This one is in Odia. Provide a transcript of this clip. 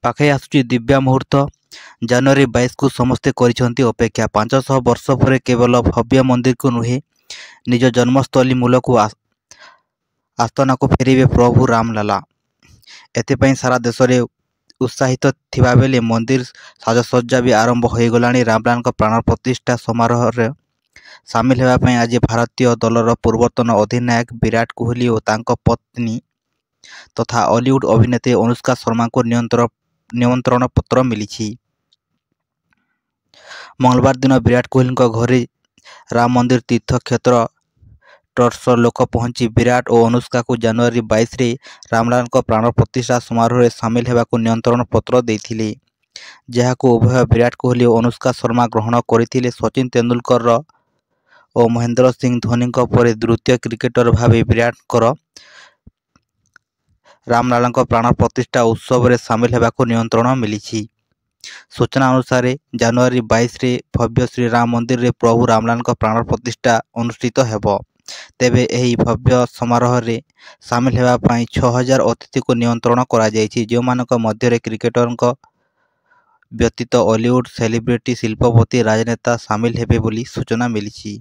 ପାଖେଇ ଆସୁଛି ଦିବ୍ୟ ମୁହୂର୍ତ୍ତ। ଜାନୁଆରୀ 22କୁ ସମସ୍ତେ କରିଛନ୍ତି ଅପେକ୍ଷା। 500 ବର୍ଷ ପରେ କେବଳ ଭବ୍ୟ ମନ୍ଦିରକୁ ନୁହେଁ, ନିଜ ଜନ୍ମସ୍ଥଳୀ ମୂଳକୁ ଆସ୍ଥାନକୁ ଫେରିବେ ପ୍ରଭୁ ରାମଲାଲା। ଏଥିପାଇଁ ସାରା ଦେଶରେ ଉତ୍ସାହିତ ଥିବାବେଳେ ମନ୍ଦିର ସାଜସଜ୍ଜା ବି ଆରମ୍ଭ ହୋଇଗଲାଣି। ରାମଲାଲାଙ୍କ ପ୍ରାଣ ପ୍ରତିଷ୍ଠା ସମାରୋହରେ ସାମିଲ ହେବା ପାଇଁ ଆଜି ଭାରତୀୟ ଦଳର ପୂର୍ବତନ ଅଧିନାୟକ ବିରାଟ କୋହଲି ଓ ତାଙ୍କ ପତ୍ନୀ ତଥା ଅଲିଉଡ୍ ଅଭିନେତ୍ରୀ ଅନୁଷ୍କା ଶର୍ମାଙ୍କୁ ନିମନ୍ତ୍ରଣ ପତ୍ର ମିଳିଛି। ମଙ୍ଗଳବାର ଦିନ ବିରାଟ କୋହଲିଙ୍କ ଘରେ ରାମ ମନ୍ଦିର ତୀର୍ଥକ୍ଷେତ୍ର ଟ୍ରଷ୍ଟର ଲୋକ ପହଞ୍ଚି ବିରାଟ ଓ ଅନୁଷ୍କାଙ୍କୁ ଜାନୁଆରୀ 22ରେ ରାମଲାଲାଙ୍କ ପ୍ରାଣ ପ୍ରତିଷ୍ଠା ସମାରୋହରେ ସାମିଲ ହେବାକୁ ନିମନ୍ତ୍ରଣ ପତ୍ର ଦେଇଥିଲେ, ଯାହାକୁ ଉଭୟ ବିରାଟ କୋହଲି ଓ ଅନୁଷ୍କା ଶର୍ମା ଗ୍ରହଣ କରିଥିଲେ। ସଚିନ ତେନ୍ଦୁଲକର ଓ ମହେନ୍ଦ୍ର ସିଂ ଧୋନିଙ୍କ ପରେ ଦ୍ୱିତୀୟ କ୍ରିକେଟର ଭାବେ ବିରାଟଙ୍କର ରାମଲାଲାଙ୍କ ପ୍ରାଣ ପ୍ରତିଷ୍ଠା ଉତ୍ସବରେ ସାମିଲ ହେବାକୁ ନିମନ୍ତ୍ରଣ ମିଳିଛି। ସୂଚନା ଅନୁସାରେ ଜାନୁଆରୀ 22ରେ ଭବ୍ୟ ଶ୍ରୀରାମ ମନ୍ଦିରରେ ପ୍ରଭୁ ରାମଲାଲାଙ୍କ ପ୍ରାଣ ପ୍ରତିଷ୍ଠା ଅନୁଷ୍ଠିତ ହେବ। ତେବେ ଏହି ଭବ୍ୟ ସମାରୋହରେ ସାମିଲ ହେବା ପାଇଁ 6000 ଅତିଥିଙ୍କୁ ନିମନ୍ତ୍ରଣ କରାଯାଇଛି, ଯେଉଁମାନଙ୍କ ମଧ୍ୟରେ କ୍ରିକେଟରଙ୍କ ବ୍ୟତୀତ ଅଲିଉଡ୍ ସେଲିବ୍ରିଟି, ଶିଳ୍ପପତି, ରାଜନେତା ସାମିଲ ହେବେ ବୋଲି ସୂଚନା ମିଳିଛି।